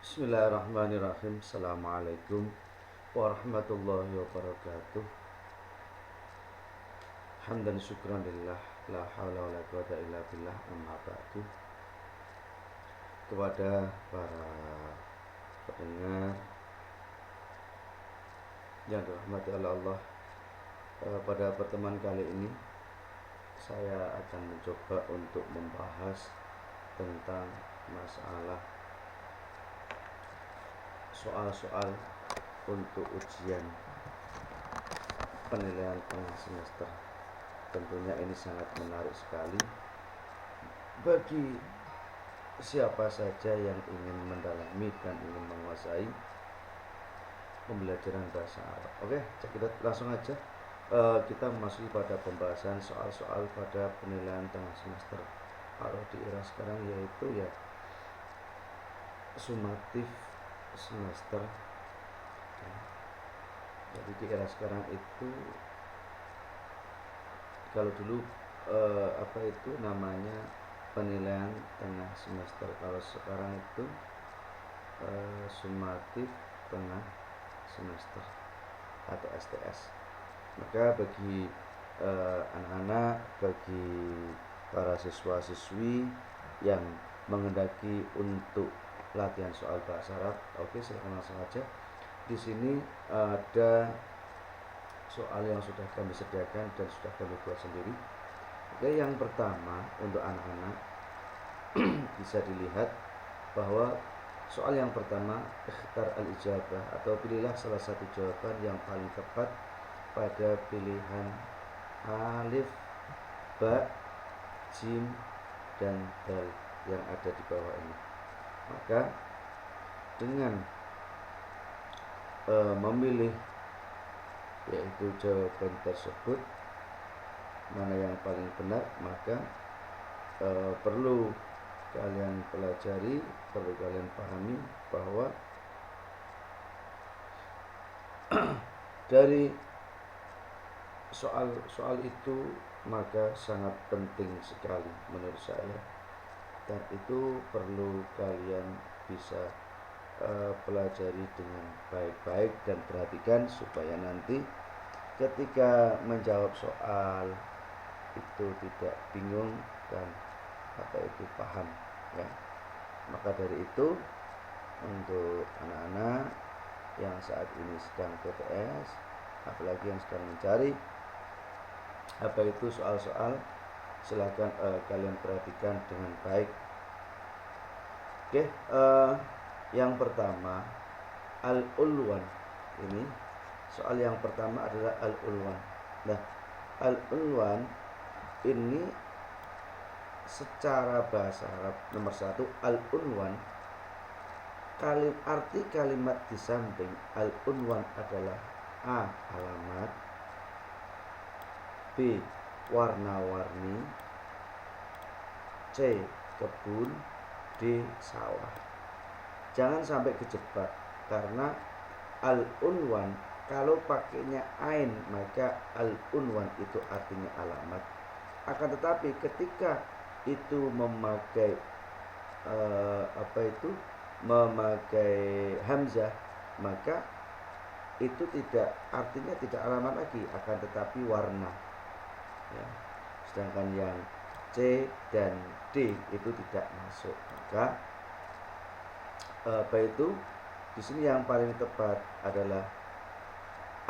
Bismillahirrahmanirrahim. Assalamualaikum warahmatullahi wabarakatuh. Hamdan syukran lillah, la haula wa la quwata illa billah, amma ba'du. Kepada para pendengar yang dirahmati oleh Allah, pada pertemuan kali ini saya akan mencoba untuk membahas tentang masalah soal-soal untuk ujian penilaian tengah semester. Tentunya ini sangat menarik sekali bagi siapa saja yang ingin mendalami dan ingin menguasai pembelajaran bahasa Arab. Oke, kita langsung aja kita masuk pada pembahasan soal-soal pada penilaian tengah semester. Kalau di era sekarang yaitu ya sumatif semester. Jadi di era sekarang itu kalau dulu apa itu namanya penilaian tengah semester, kalau sekarang itu sumatif tengah semester atau STS. Maka bagi anak-anak, bagi para siswa-siswi yang menghendaki untuk latihan soal bahasa Arab, oke, silakan langsung aja. Di sini ada soal yang sudah kami sediakan dan sudah kami buat sendiri. Oke, yang pertama untuk anak-anak bisa dilihat bahwa soal yang pertama, ikhtar al-ijabah, atau pilihlah salah satu jawaban yang paling tepat pada pilihan alif, ba, jim, dan dal yang ada di bawah ini. Maka dengan memilih yaitu jawaban tersebut mana yang paling benar, maka perlu kalian pelajari, perlu kalian pahami bahwa dari soal itu maka sangat penting sekali menurut saya, dan itu perlu kalian bisa pelajari dengan baik-baik dan perhatikan supaya nanti ketika menjawab soal itu tidak bingung dan apa itu paham ya. Maka dari itu untuk anak-anak yang saat ini sedang PTS, apalagi yang sedang mencari apa itu soal-soal, silakan kalian perhatikan dengan baik. Oke, yang pertama al-ulwan. Ini soal yang pertama adalah al-ulwan. Nah, al-ulwan ini secara bahasa Arab nomor satu, al-unwan, arti kalimat di samping al-unwan adalah A. alamat, B. warna-warni, C. kebun, D. sawah. Jangan sampai kejebak, karena al-unwan kalau pakainya ain maka al-unwan itu artinya alamat. Akan tetapi ketika itu memakai memakai hamzah, maka itu tidak artinya tidak alamat lagi, akan tetapi warna ya. Sedangkan yang C dan D itu tidak masuk. Maka di sini yang paling tepat adalah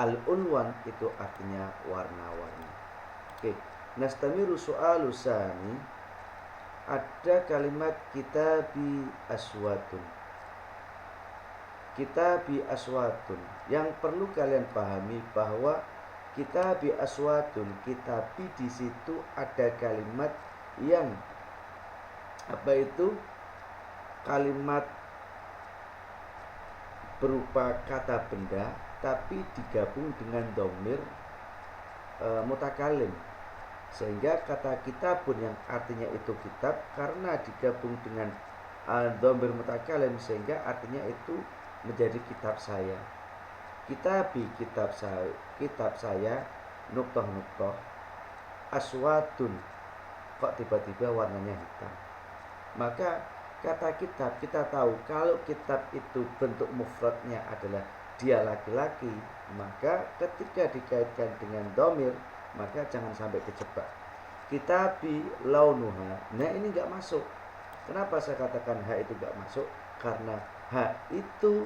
al-unwan, itu artinya warna-warni. Oke, nastamiru soalu sani. Ada kalimat kitabi aswatun. Kitabi aswatun, yang perlu kalian pahami bahwa kitabi aswatun, kitabi di situ ada kalimat yang kalimat berupa kata benda tapi digabung dengan dhamir mutakalim, sehingga kata kitabun yang artinya itu kitab karena digabung dengan dhamir mutakalim sehingga artinya itu menjadi kitab saya. Kitabi, kitab saya, nuktoh, aswadun, kok tiba-tiba warnanya hitam. Maka kata kitab, kita tahu kalau kitab itu bentuk mufradnya adalah dia laki-laki, maka ketika dikaitkan dengan domir, maka jangan sampai kejebak. Kitabi launuha, nah ini nggak masuk. Kenapa saya katakan ha itu nggak masuk? Karena ha itu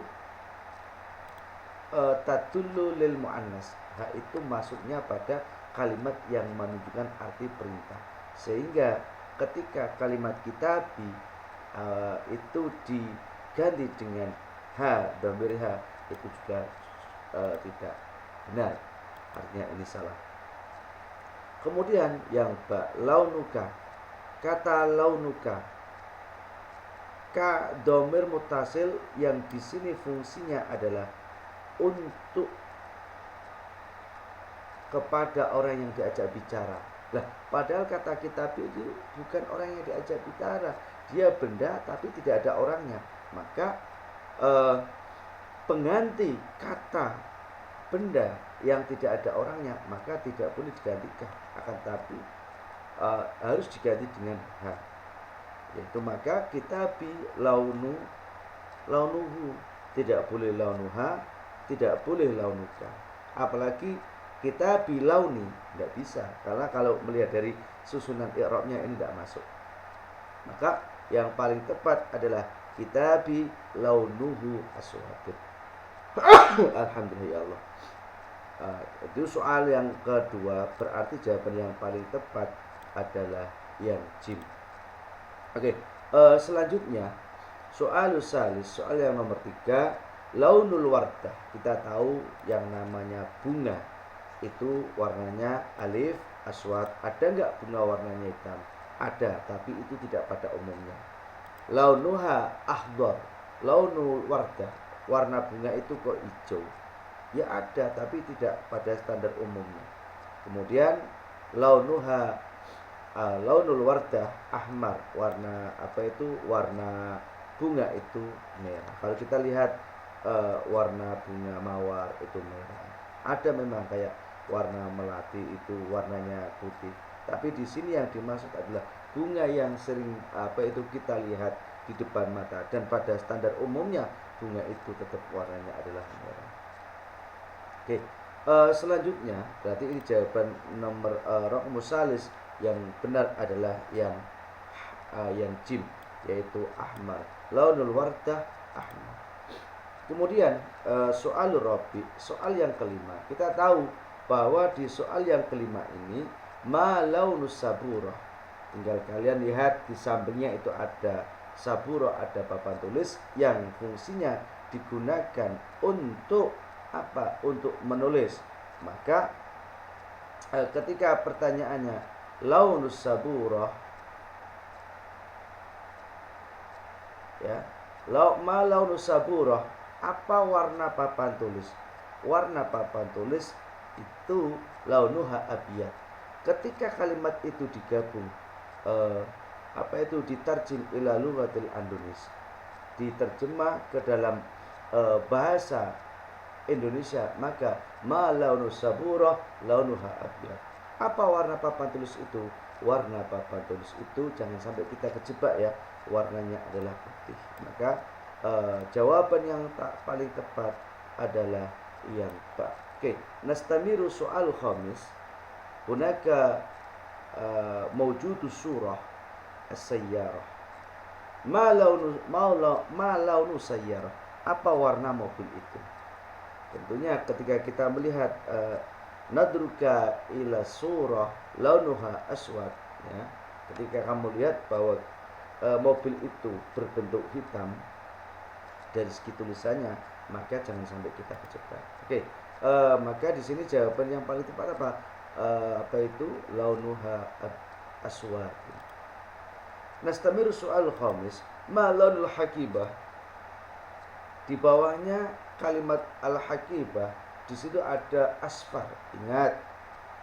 tadullu lil muannas. Ha itu masuknya pada kalimat yang menunjukkan arti perintah. Sehingga ketika kalimat kitabi itu diganti dengan ha, dhamir ha, itu juga tidak benar, artinya ini salah. Kemudian yang ba, launuka, kata launuka, ka dhamir mutasil yang di sini fungsinya adalah untuk kepada orang yang diajak bicara. Lah, padahal kata kitab itu bukan orang yang diajak bicara, dia benda tapi tidak ada orangnya. Maka pengganti kata benda yang tidak ada orangnya maka tidak boleh digantikan, akan tapi harus diganti dengan ha. Yaitu maka kitabi launuhu, tidak boleh launuha, tidak boleh launuka. Apalagi kitabi launi, tidak bisa, karena kalau melihat dari susunan i'rabnya ini tidak masuk. Maka yang paling tepat adalah kitabi launuhu aswadun. Alhamdulillah ya Allah. Itu soal yang kedua, berarti jawaban yang paling tepat adalah yang jim. Oke, selanjutnya soal salis, soal yang nomor 3, launul wardah. Kita tahu yang namanya bunga itu warnanya alif aswad. Ada nggak bunga warnanya hitam? Ada, tapi itu tidak pada umumnya. Launuha ahdar, launul wardah, warna bunga itu kok hijau? Ya ada, tapi tidak pada standar umumnya. Kemudian launuha launul wardah ahmar, warna apa itu? Warna bunga itu merah. Kalau kita lihat warna bunga mawar itu merah. Ada memang kayak warna melati itu warnanya putih. Tapi di sini yang dimaksud adalah bunga yang sering apa itu kita lihat di depan mata, dan pada standar umumnya bunga itu tetap warnanya adalah merah. Oke, selanjutnya berarti ini jawaban nomor raqmus salis, yang benar adalah yang jim, yaitu ahmar. Launul wardah ahmar. Kemudian soal rabi, soal yang kelima. Kita tahu bahwa di soal yang kelima ini ma launus saburah. Tinggal kalian lihat di sampingnya itu ada saburah, ada papan tulis yang fungsinya digunakan untuk apa? Untuk menulis. Maka ketika pertanyaannya launus saburah, ya, ma launus saburah, apa warna papan tulis? Warna papan tulis itu launuha abiyat. Ketika kalimat itu digabung apa itu ditarjim ila lughatil Indonesia, diterjemah ke dalam bahasa Indonesia, maka ma launus saburah launuha abiyat. Apa warna papan tulis itu? Warna papan tulis itu jangan sampai kita kejebak ya, warnanya adalah putih. Maka jawaban yang paling tepat adalah yang ba. Oke, nastamiru soal khamis. Hunaka mawjudu surah as-sayyarah. Ma launu sayyarah. Apa warna mobil itu? Tentunya ketika kita melihat nadruka ila surah launuha aswad, ya, ketika kamu lihat bahwa mobil itu berbentuk hitam dari segi tulisannya, maka jangan sampai kita kejebak. Oke, maka di sini jawaban yang paling tepat apa? Apa itu? Launuha aswad. Nastamiru soal khamis, ma launul hakibah. Di bawahnya kalimat al-hakibah, di situ ada asfar. Ingat,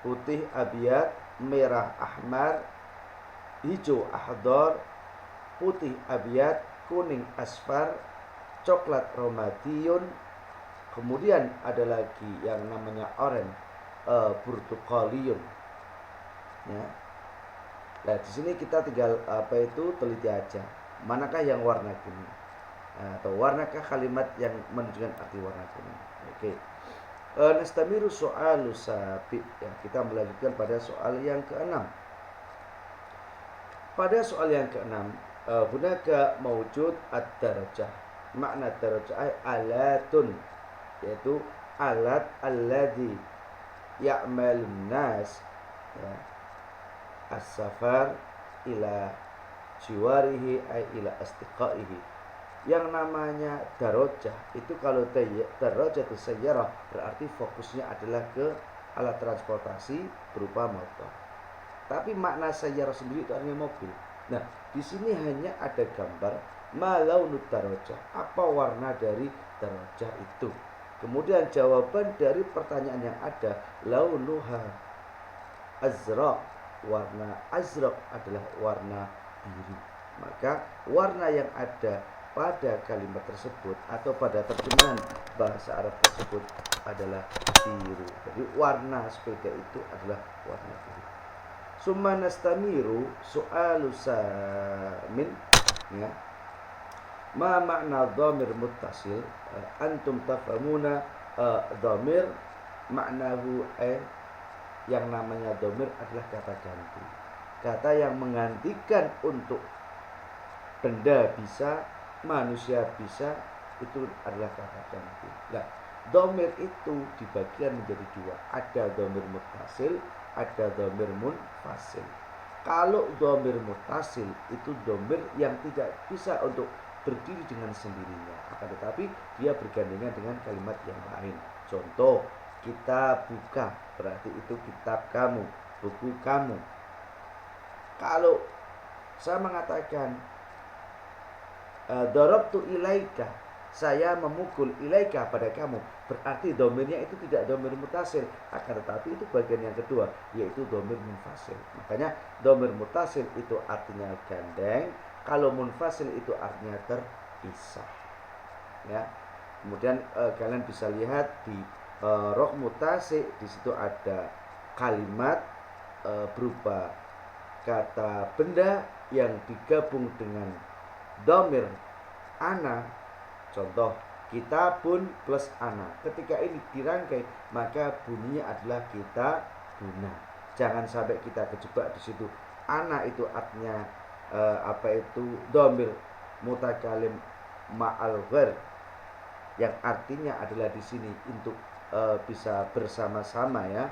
putih abiyat, merah ahmar, hijau ahdar, putih abiyat, kuning asfar, coklat romadiyun. Kemudian ada lagi yang namanya orange, burtukaliyun. Ya. Nah, di sini kita tinggal apa itu teliti aja. manakah yang warna kuning, atau warnakah kalimat yang menunjukkan arti warna kuning. Oke. Nastamiru soalu sabi, ya, kita melanjutkan pada soal yang keenam. Pada soal yang keenam, hunaka mawjud ad-darajah. Makna darajah ay alatun, yaitu alat alladhi ya'malun nas, ya, as-safar ila jiwarihi ay ila astiqaihi. Yang namanya darajah itu, kalau darajah itu sayyarah, berarti fokusnya adalah ke alat transportasi berupa motor. Tapi makna sayyarah sendiri itu artinya mobil. Nah, di sini hanya ada gambar malaunut darajah, apa warna dari darajah itu. Kemudian jawaban dari pertanyaan yang ada, launuha azraq, warna azraq adalah warna biru. Maka warna yang ada pada kalimat tersebut atau pada terjemahan bahasa Arab tersebut adalah biru. Jadi warna sepeda itu adalah warna biru. Summa nastamiru soalu samin, ya. Ma makna dhamir muttasil? Antum tafhamuna dhamir maknahu yang namanya dhamir adalah kata ganti. Kata yang menggantikan untuk benda bisa, manusia bisa, itu adalah kata ganti. Nah, dhamir itu dibagikan menjadi dua. Ada dhamir muttasil, ada dhamir munfasil. Kalau dhamir muttasil itu dhamir yang tidak bisa untuk berdiri dengan sendirinya, akan tetapi dia bergandengan dengan kalimat yang lain. Contoh, kita buka, berarti itu kitab kamu, buku kamu. Kalau saya mengatakan darabtu ilaika, saya memukul ilaika pada kamu, berarti domirnya itu tidak domir mutasil, akan tetapi itu bagian yang kedua, yaitu domir munfasil. Makanya domir mutasil itu artinya gandeng, kalau munfasil itu artinya terpisah, ya. Kemudian kalian bisa lihat di rok mutasi, di situ ada kalimat berupa kata benda yang digabung dengan domir ana. Contoh, kitabun plus ana. Ketika ini dirangkai, maka bunyinya adalah kitabuna. Jangan sampai kita kejebak di situ. Ana itu artinya domir mutakalim ma'al ghair, yang artinya adalah di sini untuk bisa bersama-sama, ya.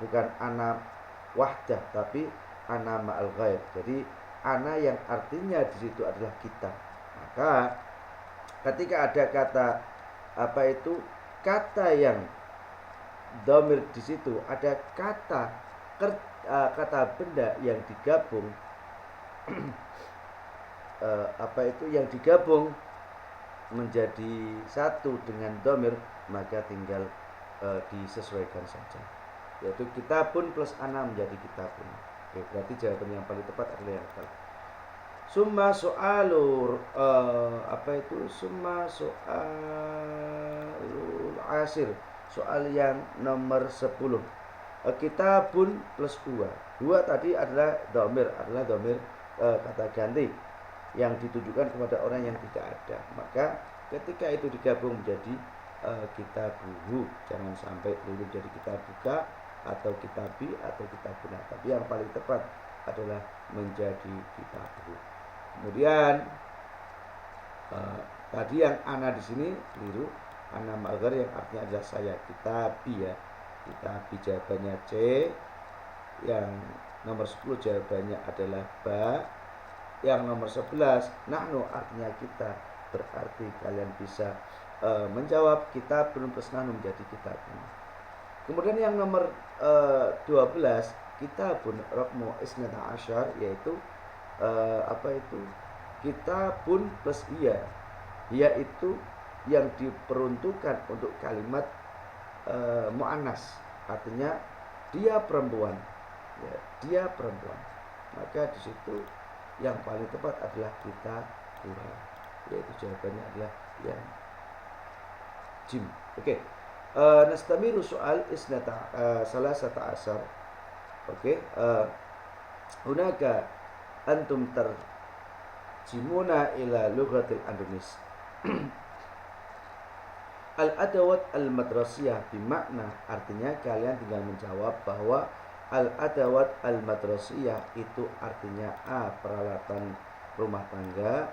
Bukan ana wahdah, tapi ana ma'al ghair. Jadi ana yang artinya di situ adalah kita. Maka ketika ada kata yang domir di situ, ada kata benda yang digabung yang digabung menjadi satu dengan domir, maka tinggal disesuaikan saja, yaitu kitabun plus ana menjadi kitabun. Oke, berarti jawaban yang paling tepat adalah yang tepat. Summa soalur summa soalul asir, soal yang nomor 10. Kitabun plus dua tadi adalah domir kata ganti yang ditujukan kepada orang yang tidak ada. Maka ketika itu digabung menjadi kitabuhu, jangan sampai belum jadi kitabuka atau kitabi atau kitabuna, tapi yang paling tepat adalah menjadi kitabuhu. Kemudian tadi yang ana di sini keliru, ana ma'al yang artinya adalah saya, kitabi, ya. Kitabi jawabannya C. Yang nomor 10 jawabannya adalah ba. Yang nomor 11 nahnu artinya kita, berarti kalian bisa menjawab kitabun plus nahnu menjadi kitabun. Kemudian yang nomor 12 kitabun raqmu isnata asyar, yaitu kitabun plus iya itu yang diperuntukkan untuk kalimat mu'annas, artinya dia perempuan, ya, dia perempuan. Maka di situ yang paling tepat adalah kita kurang, yaitu jawabannya adalah yang jim. Oke. Nastamiru soal isnata salasata asar. Oke. Hunaka antum jimuna ila lughatil Indonesia. Al-adawat al-madrasiyah bimakna, artinya kalian tinggal menjawab bahwa al-adawat al-madrasiyah itu artinya A. peralatan rumah tangga,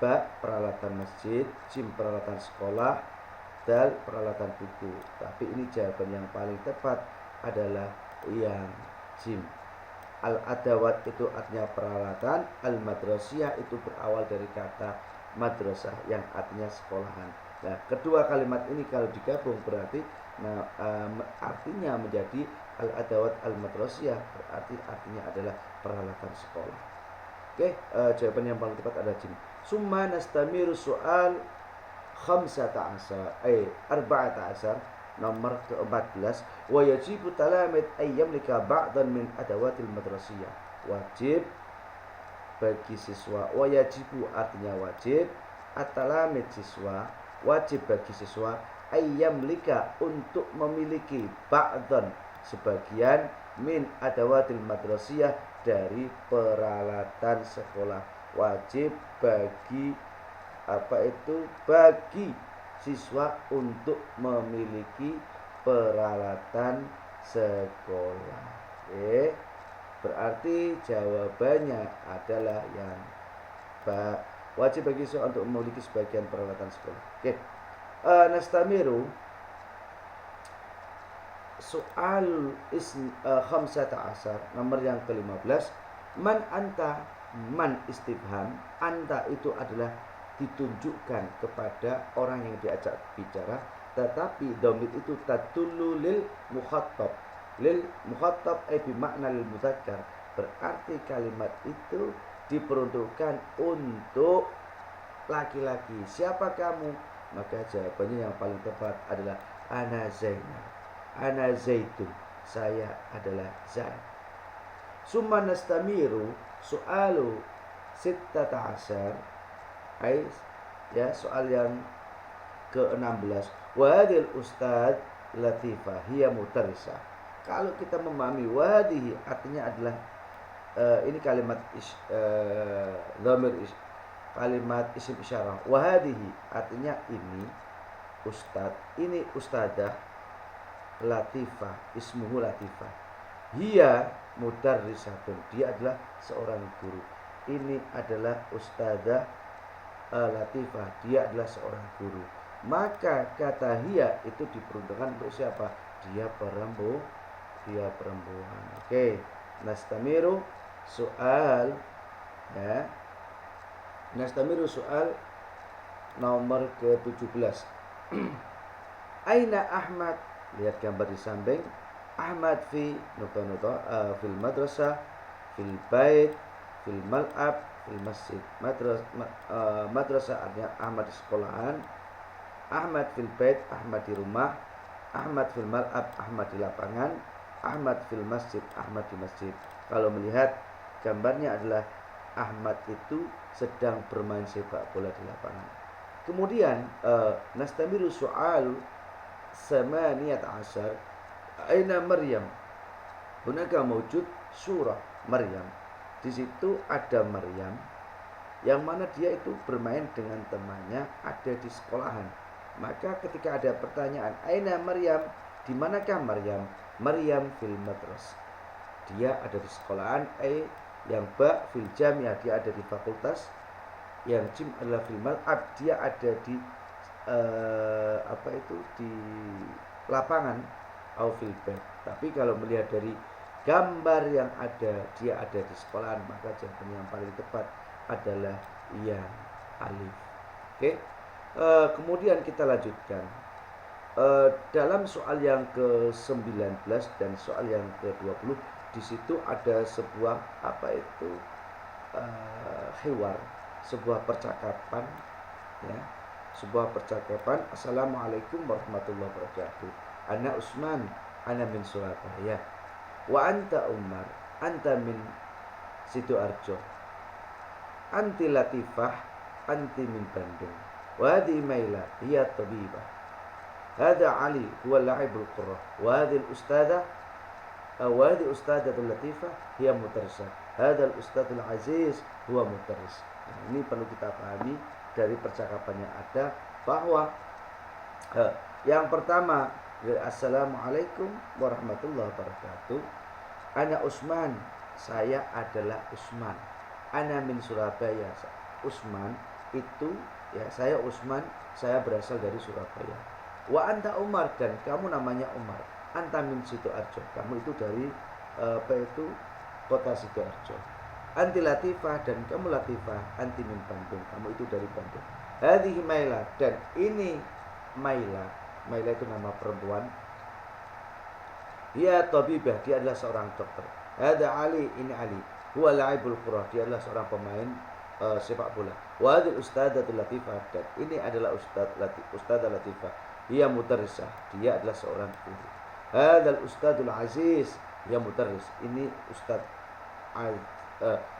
B. peralatan masjid, Jim peralatan sekolah, Dal peralatan buku. Tapi ini jawaban yang paling tepat adalah yang Jim. Al-adawat itu artinya peralatan, al-madrasiyah itu berawal dari kata madrasah yang artinya sekolahan. Nah, kedua kalimat ini kalau digabung berarti artinya menjadi al-adawat al-madrasiyah, berarti artinya adalah peralatan sekolah. Oke, jawaban yang paling tepat adalah Jim. Summa nastamiru soal 14 nomor ke-14, wa yajibu talamid ayyamlika ba'dan min adawatil madrasiyah. Wajib bagi siswa, wa yajibu artinya wajib, at-talamid siswa, wajib bagi siswa ayyamlika untuk memiliki ba'dan sebagian min adawatil madrasiyah dari peralatan sekolah. Wajib bagi bagi siswa untuk memiliki peralatan sekolah. Oke. Berarti jawabannya adalah yang B. Wajib bagi siswa untuk memiliki sebagian peralatan sekolah. Oke. Nastamiru soal 15 nomor yang ke-15. Man anta, man istifham, anta itu adalah ditunjukkan kepada orang yang diajak bicara, tetapi dhamir itu tadullu lil mukhatab bimakna lil mudzakkar, berarti kalimat itu diperuntukkan untuk laki-laki. Siapa kamu? Maka jawabannya yang paling tepat adalah ana Zainab, ana Zaitun, saya adalah Zaid. Summa nastamiru soalu 16, ya, soal yang ke-16. Wadil ustad latifah hiya mutarrisah. Kalau kita memahami wadihi artinya adalah ini kalimat kalimat isim isyarah. Wahadihi artinya ini ustad, ini ustadah, latifah, ismuhu latifah. Hiya mudarrisatun, dia adalah seorang guru. Ini adalah ustadah latifah, dia adalah seorang guru. Maka kata hiya itu diperuntukkan untuk siapa? Dia perempuan. Oke. Nastamiru soal, ya. Nastamiru soal nomor ke-17. Aina Ahmad? Lihat gambar di samping. Ahmad fi fil madrasah, fil bait, fil mal'ab, fil masjid. Madrasah artinya Ahmad di sekolahan, Ahmad fil bait, Ahmad di rumah, Ahmad fil mal'ab, Ahmad di lapangan, Ahmad fil masjid, Ahmad di masjid. Kalau melihat gambarnya adalah Ahmad itu sedang bermain sepak bola di lapangan. Kemudian nastamiru soal 18. Aina Maryam? Hunaka mawjud surah Maryam. Di situ ada Maryam, yang mana dia itu bermain dengan temannya, ada di sekolahan. Maka ketika ada pertanyaan, Aina Maryam? Di manakah Maryam? Maryam fil madras, dia ada di sekolahan. Yang ba fil jamiah, dia ada di fakultas. Yang jim adalah fil mal'ab, dia ada di di lapangan, au fil bait. Tapi kalau melihat dari gambar yang ada, dia ada di sekolahan, maka jawaban yang paling tepat adalah yang alif. Oke. Kemudian kita lanjutkan. Dalam soal yang ke-19 dan soal yang ke-20, di situ ada sebuah hiwar, sebuah percakapan, ya. Sebuah percakapan. Assalamualaikum warahmatullahi wabarakatuh. Ana Usman, ana min Surabaya. Wa anta Umar, anta min Sidoarjo. Anti Latifah, anti min Bandung. Wa hadi Maila, hiya tabibah. Hada Ali, huwa la'ibul qurrah. Wa hadi al-ustadzah, wa hadi ustadzah Latifah, hiya mutarrisah. Hada al-ustadz al-aziz, huwa mutarris. Nah, ini perlu kita pahami dari percakapan yang ada, bahwa yang pertama, assalamualaikum warahmatullahi wabarakatuh. Ana Usman, saya adalah Usman. Ana min Surabaya. Usman itu, ya, saya Usman, saya berasal dari Surabaya. Wa anta Umar, dan kamu namanya Umar. Anta min Sidoarjo, kamu itu dari apa itu, kota Sidoarjo. Anti Latifah, dan kamu Latifah. Anti min Bandung, kamu itu dari Bandung. Hadhihi Maila, dan ini Maila. Maila itu nama perempuan. Dia tabibah, dia adalah seorang dokter. Ada Ali, ini Ali. Huwa la'ibul qurah, dia adalah seorang pemain sepak bola. Wa hadhihi ustadzatul latifah, dan ini adalah ustadzah latifah. Dia mudarrisah, dia adalah seorang guru. Hadzal ustadzul aziz, dia mudarris. Ini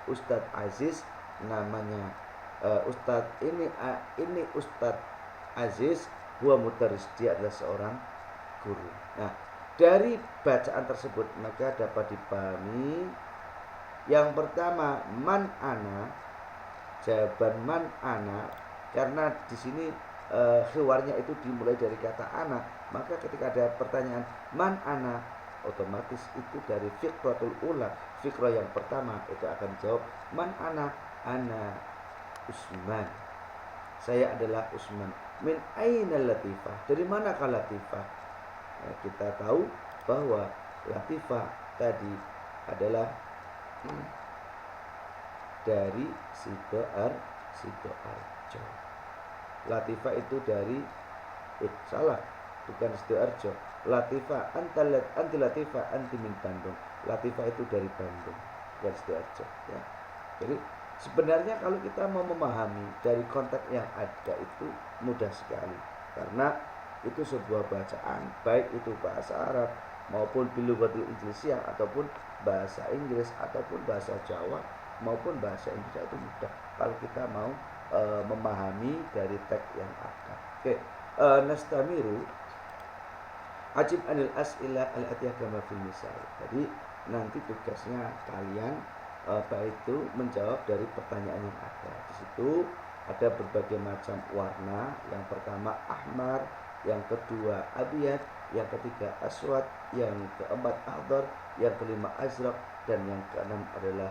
Ustadz Aziz namanya. Ustadz ini Ustadz Aziz, huwa mudarris, dia adalah seorang guru. Nah, dari bacaan tersebut maka dapat dipahami yang pertama, man ana, jawaban man ana, karena di sini khiwarnya itu dimulai dari kata ana, maka ketika ada pertanyaan man ana, otomatis itu dari fikratul ula, fikrah yang pertama itu akan jawab man ana Usman, saya adalah Usman. Min aina latifah, dari manakah latifah? Nah, kita tahu bahwa latifah tadi adalah dari Sidoarjo. Latifah itu dari salah, bukan Sidoarjo. Latifah anti Latifah anti min Bandung. Latifah itu dari Bandung, bukan Sidoarjo, ya. Jadi sebenarnya kalau kita mau memahami dari konteks yang ada itu mudah sekali, karena itu sebuah bacaan, baik itu bahasa Arab maupun bilughatul Inggrisiyah, ataupun bahasa Inggris, ataupun bahasa Jawa maupun bahasa Indonesia, itu mudah kalau kita mau memahami dari teks yang ada. Oke, nastamiru ajib anil as'ilah al-atiyah kama fil misal. Jadi nanti tugasnya kalian itu menjawab dari pertanyaan yang ada. Di situ ada berbagai macam warna. Yang pertama ahmar, yang kedua abiyat, yang ketiga aswad, yang keempat akhdar, yang kelima azraq, dan yang keenam adalah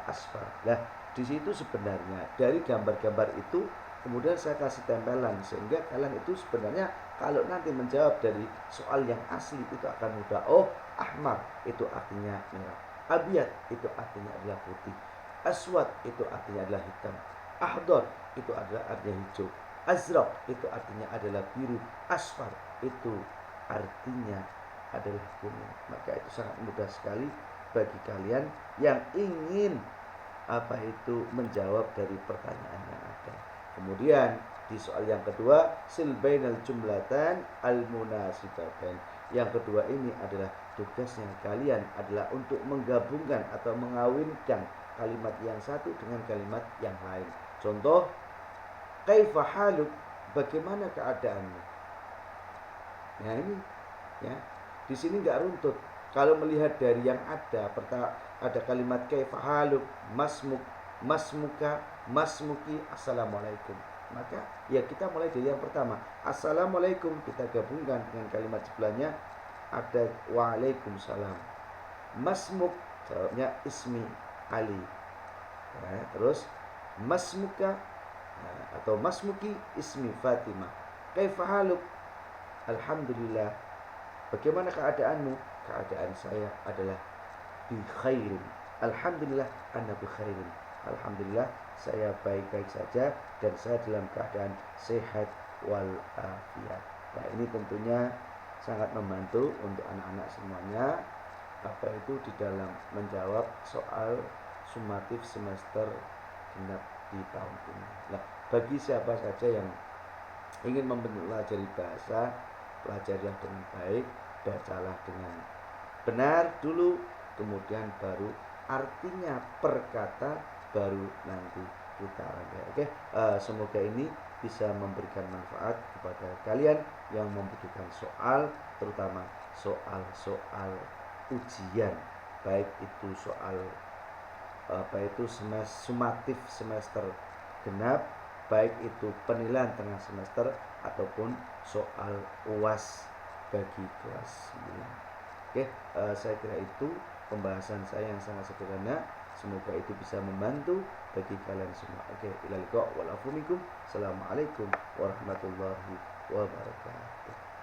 asfar. Nah, di situ sebenarnya dari gambar-gambar itu kemudian saya kasih tempelan, sehingga kalian itu sebenarnya kalau nanti menjawab dari soal yang asli itu akan mudah. Oh, ahmar itu artinya merah, abiyat itu artinya adalah putih, aswad itu artinya adalah hitam, akhdar itu adalah artinya hijau, azraq itu artinya adalah biru, asfar itu artinya adalah kuning. Maka itu sangat mudah sekali bagi kalian yang ingin menjawab dari pertanyaan yang ada. Kemudian di soal yang kedua, sil bainal jumlatan al munasibatain. Yang kedua ini adalah tugasnya kalian adalah untuk menggabungkan atau mengawinkan kalimat yang satu dengan kalimat yang lain. Contoh, kaifa haluk, bagaimana keadaanmu? Nah ini, ya, di sini nggak runtut. Kalau melihat dari yang ada kalimat kaifa haluk, masmuka, masmuki, assalamualaikum. Maka ya kita mulai dari yang pertama, assalamualaikum, kita gabungkan dengan kalimat sebelahnya ada waalaikumsalam. Masmuk, jawabnya ismi Ali, ya, terus masmuka atau masmuki ismi Fatimah. Kaifa haluk, alhamdulillah, bagaimana keadaanmu? Keadaan saya adalah bi khairin, alhamdulillah ana bi khairin, alhamdulillah saya baik-baik saja dan saya dalam keadaan sehat wal afiat. Nah, ini tentunya sangat membantu untuk anak-anak semuanya di dalam menjawab soal sumatif semester genap di tahun ini. Nah, bagi siapa saja yang ingin mempelajari bahasa, pelajarilah dengan baik, bacalah dengan benar dulu, kemudian baru artinya per kata, baru nanti kita rangkai. Oke, semoga ini bisa memberikan manfaat kepada kalian yang membutuhkan soal, terutama soal-soal ujian, baik itu soal sumatif semester genap, baik itu penilaian tengah semester ataupun soal UAS bagi kelas 9. Oke, saya kira itu pembahasan saya yang sangat sederhana. Semoga itu bisa membantu bagi kalian semua. Oke, ilal liqa wal afu minkum. Assalamualaikum warahmatullahi wabarakatuh.